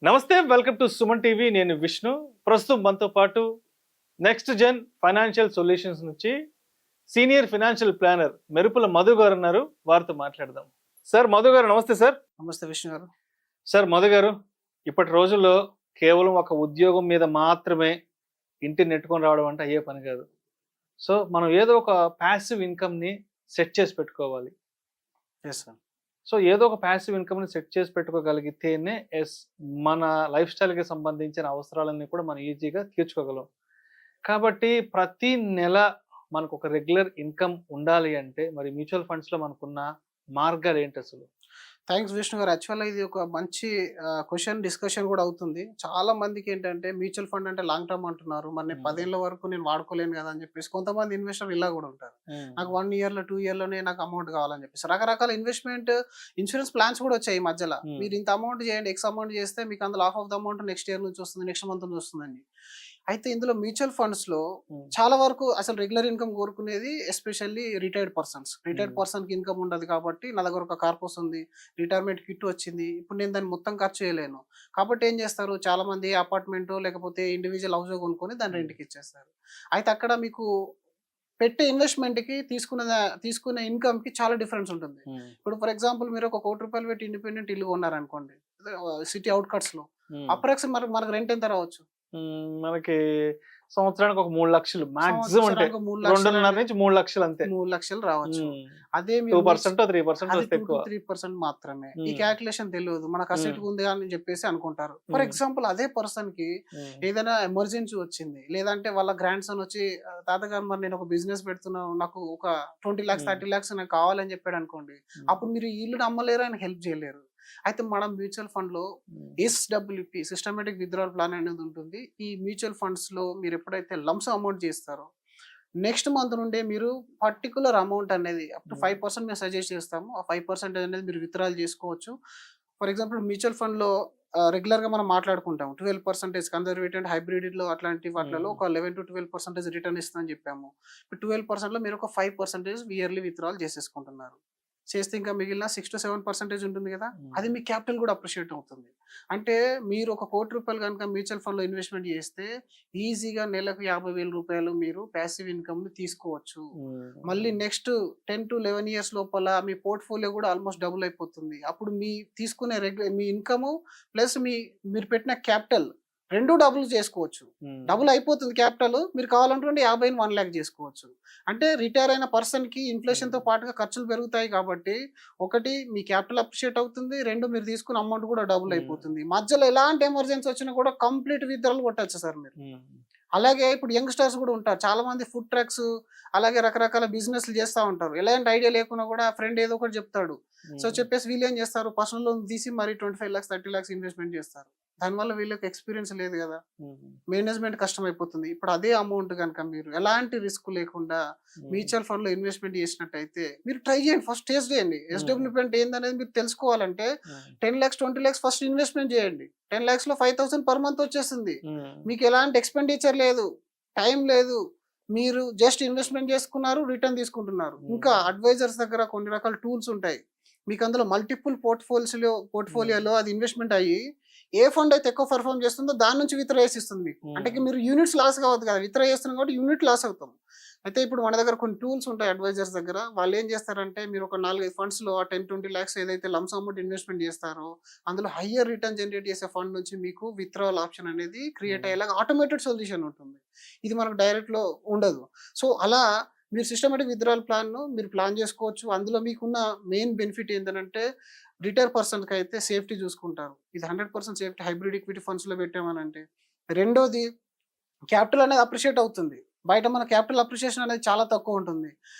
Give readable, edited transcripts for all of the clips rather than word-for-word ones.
నమస్తే, welcome to Suman TV. నేను విష్ణు. ప్రస్తుతం మనతో పాటు నెక్స్ట్ జెన్ ఫైనాన్షియల్ సొల్యూషన్స్ నుంచి సీనియర్ ఫైనాన్షియల్ ప్లానర్ మెరుపుల మధు గారు ఉన్నారు. వారితో మాట్లాడదాం. సార్ మధు గారు, నమస్తే సార్. నమస్తే విష్ణు గారు. సార్ మధు గారు, ఇప్పటి రోజుల్లో కేవలం ఒక ఉద్యోగం మీద మాత్రమే ఇంటిని నెట్టుకొని రావడం అంటే అయ్యే పని కాదు. సో మనం ఏదో ఒక ప్యాసివ్ ఇన్కమ్ని సెట్ చేసి పెట్టుకోవాలి. Yes sir. సో ఏదో ఒక ప్యాసివ్ ఇన్కమ్ని సెట్ చేసి పెట్టుకోగలిగితేనే మన లైఫ్ స్టైల్కి సంబంధించిన అవసరాలన్నీ కూడా మనం ఈజీగా తీర్చుకోగలం. కాబట్టి ప్రతి నెల మనకు ఒక రెగ్యులర్ ఇన్కమ్ ఉండాలి అంటే మరి మ్యూచువల్ ఫండ్స్లో మనకున్న మార్గాలు ఏంటి అసలు? థ్యాంక్స్ విష్ణు గారు. యాక్చువల్గా ఇది ఒక మంచి క్వశ్చన్ డిస్కషన్ కూడా అవుతుంది. చాలా మందికి ఏంటంటే మ్యూచువల్ ఫండ్ అంటే లాంగ్ టర్మ్ అంటున్నారు. మరి నేను 10 ఏళ్ళ వరకు నేను వాడుకోలేను కదా అని చెప్పేసి కొంతమంది ఇన్వెస్టర్ ఇలా కూడా ఉంటారు. నాకు 1 ఇయర్లో 2 ఇయర్లోనే నాకు అమౌంట్ కావాలని చెప్పేసి రకరకాల ఇన్సూరెన్స్ ప్లాన్స్ కూడా వచ్చాయి ఈ మధ్యలో. మీరు ఇంత అమౌంట్ చేయండి, ఎక్స్ అమౌంట్ చేస్తే మీకు అందులో half of the amount next year నుంచి వస్తుంది, నెక్స్ట్ మంత్ నుంచి వస్తుందండి. అయితే ఇందులో మ్యూచువల్ ఫండ్స్ లో చాలా వరకు అసలు రెగ్యులర్ ఇన్కమ్ కోరుకునేది ఎస్పెషల్లీ రిటైర్డ్ పర్సన్కి ఇన్కమ్ ఉండదు. కాబట్టి నా దగ్గర ఒక కార్పస్ ఉంది, రిటైర్మెంట్ కిట్ వచ్చింది, ఇప్పుడు నేను దాన్ని మొత్తం ఖర్చు చేయలేను. కాబట్టి ఏం చేస్తారు, చాలా మంది అపార్ట్మెంట్ లేకపోతే ఇండివిజువల్ హౌస్ కొనుక్కొని దాన్ని రెంట్కి ఇచ్చేస్తారు. అయితే అక్కడ మీకు పెట్టే ఇన్వెస్ట్మెంట్ కి తీసుకునే ఇన్కమ్ కి చాలా డిఫరెన్స్ ఉంటుంది. ఇప్పుడు ఫర్ ఎగ్జాంపుల్ మీరు ఒక ₹1,00,00,000 పెట్టి ఇండిపెండెంట్ ఇల్లు కొన్నారనుకోండి సిటీ అవుట్కట్స్ లో, అప్రాక్సిమేట్ మనకు రెంట్ ఎంత రావచ్చు? మనకి సంవత్సరానికి ఒక 3 లక్షలు మాక్సిమం, అంటే 2.5 నుంచి 3 లక్షలు, అంతే. 3 లక్షలు రావచ్చు. అదే 2% 3% 3% మాత్రమే. ఈ క్యాల్కులేషన్ తెలియదు, మనకు అసెట్ ఉంది అని చెప్పేసి అనుకుంటారు. ఫర్ ఎగ్జాంపుల్ అదే పర్సన్ కి ఏదైనా ఎమర్జెన్సీ వచ్చింది, లేదంటే వాళ్ళ గ్రాండ్ సన్ వచ్చి తాతగారు మరి నేను ఒక బిజినెస్ పెడుతున్నాను, నాకు ఒక 20 lakhs 30 lakhs నాకు కావాలని చెప్పాడు అనుకోండి, అప్పుడు మీరు ఈ ఇల్లు నమ్మలేరు, ఆయన హెల్ప్ చేయలేరు. అయితే మనం మ్యూచువల్ ఫండ్ లో SWP సిస్టమేటిక్ విత్డ్రావల్ ప్లాన్ అనేది ఉంటుంది. ఈ మ్యూచువల్ ఫండ్స్ లో మీరు ఎప్పుడైతే లంప్స్ అమౌంట్ చేస్తారో నెక్స్ట్ మంత్ నుండే మీరు పర్టికులర్ అమౌంట్ అనేది అప్ టు 5% మేము సజెస్ట్ చేస్తాము. ఆ 5% అనేది మీరు విత్డ్రాల్ చేసుకోవచ్చు. ఫర్ ఎగ్జాంపుల్ మ్యూచువల్ ఫండ్ లో రెగ్యులర్ గా మనం మాట్లాడుకుంటాం 12% కన్జర్వేటివ్ అండ్ హైబ్రిడ్ లో అట్లాంటి వాటిలో ఒక 11 to 12% రిటర్న్ ఇస్తుందని చెప్పాము. ఇప్పుడు 12% లో మీరు ఒక 5% ఇయర్లీ విత్డ్రాల్ చేసేసుకుంటున్నారు. చేస్తే ఇంకా మిగిలిన 6 to 7% ఉంటుంది కదా, అది మీ క్యాపిటల్ కూడా అప్రిషియేట్ అవుతుంది. అంటే మీరు ఒక ₹1,00,00,000 కనుక మ్యూచువల్ ఫండ్ లో ఇన్వెస్ట్మెంట్ చేస్తే ఈజీగా నెలకు ₹50,000 మీరు ప్యాసివ్ ఇన్కమ్ ని తీసుకోవచ్చు. మళ్ళీ నెక్స్ట్ 10 to 11 years లోపల మీ పోర్ట్ఫోలియో కూడా ఆల్మోస్ట్ డబుల్ అయిపోతుంది. అప్పుడు మీ తీసుకునే మీ ఇన్కమ్ ప్లస్ మీరు పెట్టిన క్యాపిటల్ రెండు డబుల్ చేసుకోవచ్చు. డబుల్ అయిపోతుంది క్యాపిటల్. మీరు కావాలంటే 50 1 lakh చేసుకోవచ్చు. అంటే రిటైర్ అయిన పర్సన్ కి ఇన్ఫ్లేషన్ తో పాటుగా ఖర్చులు పెరుగుతాయి కాబట్టి ఒకటి మీ క్యాపిటల్ అప్రిషియేట్ అవుతుంది, రెండు మీరు తీసుకున్న అమౌంట్ కూడా డబుల్ అయిపోతుంది. మధ్యలో ఎలాంటి ఎమర్జెన్సీ వచ్చినా కూడా కంప్లీట్ విత్డ్రాల్ కొట్టచ్చు సార్ మీరు. అలాగే ఇప్పుడు యంగ్స్టర్స్ కూడా ఉంటారు, చాలా మంది ఫుడ్ ట్రక్స్ అలాగే రకరకాల బిజినెస్లు చేస్తూ ఉంటారు. ఎలాంటి ఐడియా లేకున్నా కూడా ఫ్రెండ్ ఏదో ఒకటి చెప్తాడు, సో చెప్పేసి వీళ్ళు ఏం చేస్తారు, పర్సనల్ లోన్ తీసి మరి 25 lakhs 30 lakhs ఇన్వెస్ట్మెంట్ చేస్తారు. దానివల్ల వీళ్ళకి ఎక్స్పీరియన్స్ లేదు కదా, మేనేజ్మెంట్ కష్టం అయిపోతుంది. ఇప్పుడు అదే అమౌంట్ కనుక మీరు ఎలాంటి రిస్క్ లేకుండా మ్యూచువల్ ఫండ్ లో ఇన్వెస్ట్మెంట్ చేసినట్టయితే మీరు ట్రై చేయండి, ఫస్ట్ టేస్ట్ చేయండి. SWP అంటే ఏందనేది మీరు తెలుసుకోవాలంటే 10 lakhs 20 lakhs ఫస్ట్ ఇన్వెస్ట్మెంట్ చేయండి. 10 lakhs లో 5,000 per month వచ్చేస్తుంది. మీకు ఎలాంటి ఎక్స్పెండిచర్ లేదు, టైం లేదు, మీరు జస్ట్ ఇన్వెస్ట్మెంట్ చేసుకున్నారు, రిటర్న్ తీసుకుంటున్నారు. ఇంకా అడ్వైజర్స్ దగ్గర కొన్ని రకాల టూల్స్ ఉంటాయి, మీకు అందులో మల్టిపుల్ పోర్ట్ఫోలియోలో అది ఇన్వెస్ట్మెంట్ అయ్యి ఏ ఫండ్ అయితే ఎక్కువ పర్ఫార్మ్ చేస్తుందో దాని నుంచి విత్డ్రా చేసిస్తుంది మీకు. అంటే మీరు యూనిట్స్ లాస్ కావద్దు కదా, విత్డ్రా చేస్తున్నాం కాబట్టి యూనిట్ లాస్ అవుతాం. అయితే ఇప్పుడు మన దగ్గర కొన్ని టూల్స్ ఉంటాయి అడ్వైజర్స్ దగ్గర. వాళ్ళు ఏం చేస్తారంటే మీరు ఒక 4-5 ఫండ్స్ లో 10-20 lakhs ఏదైతే లంప్స్ అమౌంట్ ఇన్వెస్ట్మెంట్ చేస్తారో అందులో హయ్యర్ రిటర్న్ జనరేట్ చేసే ఫండ్ నుంచి మీకు విత్డ్రావల్ ఆప్షన్ అనేది క్రియేట్ అయ్యేలాగా ఆటోమేటెడ్ సొల్యూషన్ ఉంటుంది. ఇది మనకు డైరెక్ట్ లో ఉండదు. సో అలా మీరు సిస్టమేటిక్ విత్డ్రావల్ ప్లాన్ మీరు ప్లాన్ చేసుకోవచ్చు. అందులో మీకున్న మెయిన్ బెనిఫిట్ ఏంటంటే రిటైర్ పర్సన్కి అయితే సేఫ్టీ చూసుకుంటారు. ఇది 100% సేఫ్టీ హైబ్రిడ్ ఈక్విటీ ఫండ్స్ లో పెట్టామనంటే. రెండోది క్యాపిటల్ అనేది అప్రిషియేట్ అవుతుంది. బయట మన క్యాపిటల్ అప్రిషియేషన్ అనేది చాలా తక్కువ ఉంటుంది.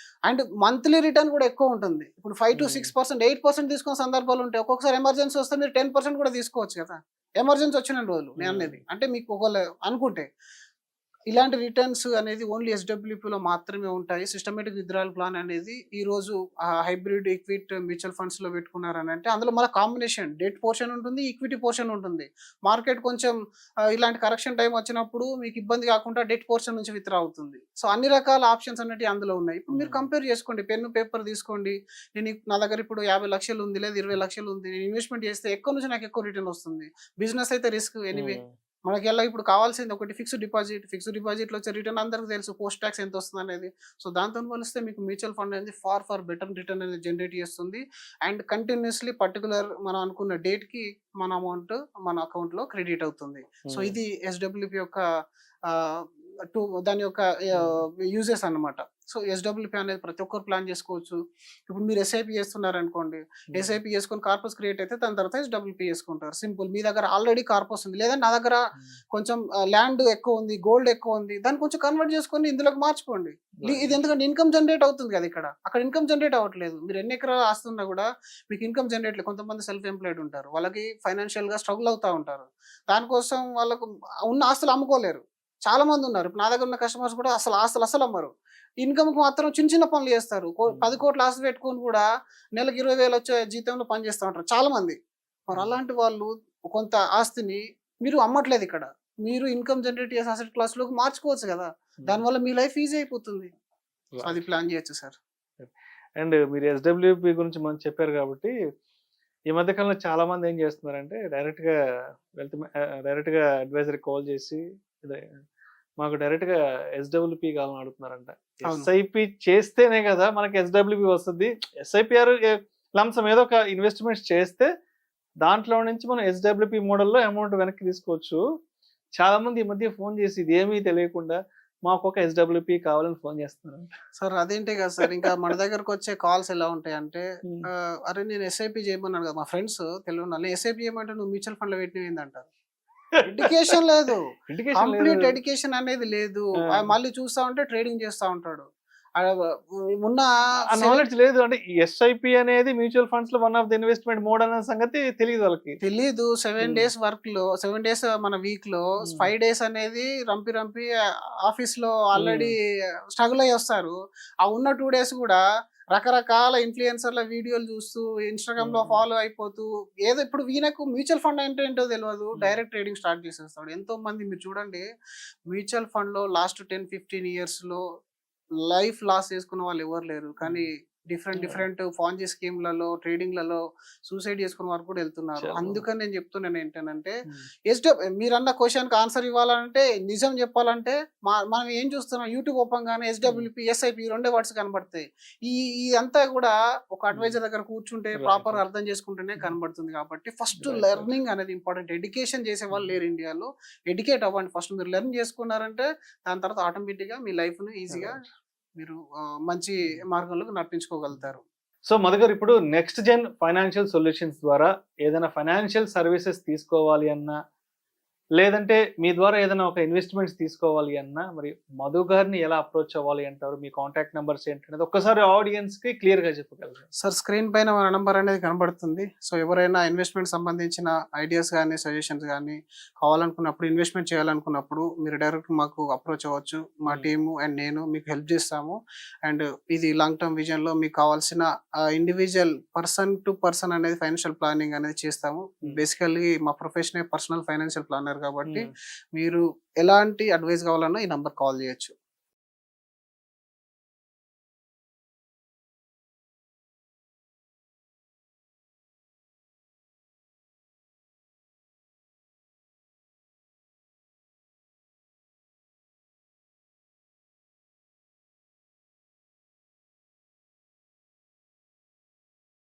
అండ్ మంత్లీ రిటర్న్ కూడా ఎక్కువ ఉంటుంది. ఇప్పుడు 5 to 6% 8% తీసుకున్న సందర్భాలు ఉంటాయి. ఒక్కొక్కసారి ఎమర్జెన్సీ వస్తే మీరు 10% కూడా తీసుకోవచ్చు కదా, ఎమర్జెన్సీ వచ్చిన రోజులు నేను అనేది. అంటే మీకు ఒకవేళ అనుకుంటే ఇలాంటి రిటర్న్స్ అనేది ఓన్లీ ఎస్డబ్ల్యూపీలో మాత్రమే ఉంటాయి. సిస్టమేటిక్ విత్‌డ్రాయల్ ప్లాన్ అనేది ఈరోజు హైబ్రిడ్ ఈక్విటీ మ్యూచువల్ ఫండ్స్‌లో పెట్టుకున్నారని అంటే అందులో మళ్ళా కాంబినేషన్ డెట్ పోర్షన్ ఉంటుంది, ఈక్విటీ పోర్షన్ ఉంటుంది. మార్కెట్ కొంచెం ఇలాంటి కరెక్షన్ టైమ్ వచ్చినప్పుడు మీకు ఇబ్బంది కాకుండా డెట్ పోర్షన్ నుంచి విత్‌డ్రా అవుతుంది. సో, అన్ని రకాల ఆప్షన్స్ అనేటివి అందులో ఉన్నాయి. ఇప్పుడు మీరు కంపేర్ చేసుకోండి. పెన్ను, పేపర్ తీసుకోండి. నా దగ్గర ఇప్పుడు 50,00,000 ఉంది లేదా 20,00,000 ఉంది. నేను ఇన్వెస్ట్‌మెంట్ చేస్తే ఎక్కడి నుంచి నాకు ఎక్కువ రిటర్న్ వస్తుంది. బిజినెస్ అయితే రిస్క్ ఎనీవే. మనకెలా ఇప్పుడు కావాల్సింది ఒకటి ఫిక్స్డ్ డిపాజిట్. ఫిక్స్డ్ డిపాజిట్‌లో వచ్చే రిటర్న్ అందరికి తెలుసు. పోస్ట్ టాక్స్ ఎంత వస్తుందనేది. సో, దాంతోని పోలిస్తే మీకు మ్యూచువల్ ఫండ్ అనేది ఫార్ బెటర్ రిటర్న్ అనేది జనరేట్ చేస్తుంది. అండ్ కంటిన్యూయస్‌లీ పర్టిక్యులర్ మనం అనుకున్న డేట్‌కి మన అమౌంట్ మన అకౌంట్‌లో క్రెడిట్ అవుతుంది. సో, ఇది ఎస్‌డబ్ల్యూపీ యొక్క ఆహ్, దాని యొక్క యూజెస్ అన్నమాట. సో, ఎస్‌డబ్ల్యూపీ అనేది ప్రతి ఒక్కరు ప్లాన్ చేసుకోవచ్చు. ఇప్పుడు మీరు ఎస్ఐపి చేస్తున్నారనుకోండి. ఎస్ఐపి చేసుకొని కార్పస్ క్రియేట్ అయితే దాని తర్వాత ఎస్‌డబ్ల్యూపీ చేసుకుంటారు. సింపుల్. మీ దగ్గర ఆల్రెడీ కార్పస్ ఉంది. లేదా నా దగ్గర కొంచెం ల్యాండ్ ఎక్కువ ఉంది, గోల్డ్ ఎక్కువ ఉంది. దాన్ని కొంచెం కన్వర్ట్ చేసుకొని ఇందులోకి మార్చుకోండి. ఇది ఎందుకంటే ఇన్‌కమ్ జనరేట్ అవుతుంది కదా ఇక్కడ. అక్కడ ఇన్‌కమ్ జనరేట్ అవ్వట్లేదు. మీరు ఎన్ని ఎకరాలు ఆస్తి ఉన్నా కూడా మీకు ఇన్‌కమ్ జనరేట్ లేదు. కొంతమంది సెల్ఫ్ ఎంప్లాయిడ్ ఉంటారు. వాళ్ళకి ఫైనాన్షియల్‌గా స్ట్రగుల్ అవుతా ఉంటారు. దానికోసం వాళ్ళకు ఉన్న ఆస్తులు అమ్ముకోలేరు. చాలా మంది ఉన్నారు. ఇప్పుడు నా దగ్గర ఉన్న కస్టమర్స్ కూడా అసలు ఆస్తులు అస్సలు అమ్మరు. ఇన్‌కమ్‌కి మాత్రం చిన్న చిన్న పనులు చేస్తారు. 10 కోట్ల ఆస్తి పెట్టుకొని కూడా నెలకు 20,000 వచ్చే జీతంలో పని చేస్తా ఉంటారు చాలా మంది. మరి అలాంటి వాళ్ళు కొంత ఆస్తిని మీరు అమ్మట్లేదు ఇక్కడ. మీరు ఇన్‌కమ్ జనరేట్ చేసే అసెట్ క్లాస్‌లోకి మార్చుకోవచ్చు కదా! దానివల్ల మీ లైఫ్ ఈజీ అయిపోతుంది. సో, అది ప్లాన్ చేయొచ్చు సార్. అండ్ మీరు ఎస్‌డబ్ల్యూపీ గురించి మనం చెప్పారు కాబట్టి, ఈ మధ్య కాలంలో చాలా మంది ఏం చేస్తున్నారంటే డైరెక్ట్‌గా అడ్వైజర్‌కి కాల్ చేసి ఇదే మాకు డైరెక్ట్‌గా ఎస్‌డబ్ల్యూపీ కావాలని అడుగుతున్నారంట. అవును. ఎస్ఐపి చేస్తేనే కదా మనకి ఎస్‌డబ్ల్యూపీ వస్తది. ఎస్ఐపి ఆర్ లంసమ్ ఏదో ఒక ఇన్వెస్ట్‌మెంట్స్ చేస్తే దాంట్లో నుంచి మనం ఎస్‌డబ్ల్యూపీ మోడల్‌లో అమౌంట్ వెనక్కి తీసుకోవచ్చు. చాలా మంది ఈ మధ్య ఫోన్ చేసి ఇదేమీ తెలియకుండా మాకొక ఎస్‌డబ్ల్యూపీ కావాలని ఫోన్ చేస్తున్నారంట. సార్ అదేంటే కదా సార్ ఇంకా మన దగ్గరకొచ్చే కాల్స్ ఎలా ఉంటాయంటే హ్మ్. అరే నేను ఎస్ఐపి చేయమన్నాను కదా! మా ఫ్రెండ్స్ తెలియనోళ్ళు ఎస్ఐపి చేయమంటే నువ్వు మ్యూచువల్ ఫండ్‌లో పెట్టినవేందంటారు. ఎడ్యుకేషన్ లేదు. ఎడ్యుకేషన్ లేదు. కంప్లీట్ ఎడ్యుకేషన్ అనేది లేదు. ఆ! మళ్ళీ చూస్తా ఉంటే ట్రేడింగ్ చేస్తా ఉంటాడు. ఆహ్, ఉన్న ఆ నాలెడ్జ్ లేదు. అంటే ఈ ఎస్ఐపి అనేది మ్యూచువల్ ఫండ్స్‌లో one of the investment mode అనే సంగతి తెలీదు వాళ్ళకి. తెలీదు. 7 హ్మ్. డేస్ వర్క్‌లో 7 డేస్ మన వీక్‌లో హ్మ్. 5 డేస్ అనేది రంపి ఆఫీస్‌లో హ్మ్. ఆల్రెడీ స్ట్రగుల్ అయ్యి వస్తారు. ఆ ఉన్న 2 డేస్ కూడా రకరకాల ఇన్‌ఫ్లుయెన్సర్‌ల వీడియోలు చూస్తూ, ఇన్‌స్టాగ్రామ్‌లో హ్మ్. ఫాలో అయిపోతూ ఏదో ఇప్పుడు వీళ్ళకు మ్యూచువల్ ఫండ్ అంటే ఏంటో తెలవదు. హ్మ్. డైరెక్ట్ ట్రేడింగ్ స్టార్ట్ చేసేస్తాడు. ఎంతోమంది మీరు చూడండి మ్యూచువల్ ఫండ్‌లో లాస్ట్ 10, 15 ఇయర్స్‌లో లైఫ్ లాస్ చేసుకున్న వాళ్ళు ఎవరు లేరు. కానీ హ్మ్. డిఫరెంట్ పాంజీ స్కీమ్‌లలో, ట్రేడింగ్‌లలో సూసైడ్ చేసుకున్న వారు కూడా వెళ్తున్నారు. చాలా. అందుకని నేను చెప్తున్నాను ఏంటనంటే హ్మ్. మీరన్న క్వెషన్‌కి ఆన్సర్ ఇవ్వాలంటే నిజం చెప్పాలంటే మనం ఏం చూస్తున్నాం యూట్యూబ్ ఓపెన్‌గానే ఎస్‌డబ్ల్యూపీ, ఎస్ఐపి ఈ రెండే వర్డ్స్ కనబడతాయి. ఈ ఇదంతా కూడా ఒక అడ్వైజర్ దగ్గర కూర్చుంటే రైట్. ప్రాపర్‌గా అర్థం చేసుకుంటేనే కనబడుతుంది కాబట్టి ఫస్ట్ రైట్. రైట్. లెర్నింగ్ అనేది ఇంపార్టెంట్. ఎడ్యుకేషన్ చేసేవాళ్ళు లేరు ఇండియాలో. ఎడ్యుకేట్ అవ్వండి ఫస్ట్. మీరు లెర్న్ చేసుకున్నారంటే దాని తర్వాత ఆటోమేటిక్‌గా మీ లైఫ్‌ని ఈజీగా రైట్. మీరు మంచి మార్గంలోకి నడిపించుకోగలుగుతారు. సో మధుగారు ఇప్పుడు నెక్స్ట్ జెన్ ఫైనాన్షియల్ సొల్యూషన్స్ ద్వారా ఏదైనా ఫైనాన్షియల్ సర్వీసెస్ తీసుకోవాలి అన్నా, లేదంటే మీ ద్వారా ఏదైనా ఒక ఇన్వెస్ట్‌మెంట్స్ తీసుకోవాలి అన్నా, మరి మధు గారిని ఎలా అప్రోచ్ అవ్వాలి అంటారు? మీ కాంటాక్ట్ నంబర్స్ ఏంటనేది ఒక్కసారి ఆడియన్స్‌కి క్లియర్‌గా చెప్పగలరా? సార్ స్క్రీన్ పైన మన నంబర్ అనేది కనబడుతుంది. సో ఎవరైనా ఇన్వెస్ట్‌మెంట్ సంబంధించిన ఐడియాస్ గాని, సజెషన్స్ గాని కావాలనుకున్నప్పుడు, ఇన్వెస్ట్‌మెంట్ చేయాలనుకున్నప్పుడు మీరు డైరెక్ట్ మాకు అప్రోచ్ అవ్వచ్చు. మా టీము అండ్ నేను మీకు హెల్ప్ చేస్తాము. అండ్ ఇది లాంగ్ టర్మ్ విజన్‌లో మీకు కావాల్సిన ఇండివిడ్యువల్ పర్సన్ టు పర్సన్ అనేది ఫైనాన్షియల్ ప్లానింగ్ అనేది చేస్తాము. బేసికల్లీ మా ప్రొఫెషనే పర్సనల్ ఫైనాన్షియల్ ప్లానర్ కాబట్టి మీరు ఎలాంటి అడ్వైస్ కావాలన్నా ఈ నంబర్ కాల్ చేయొచ్చు.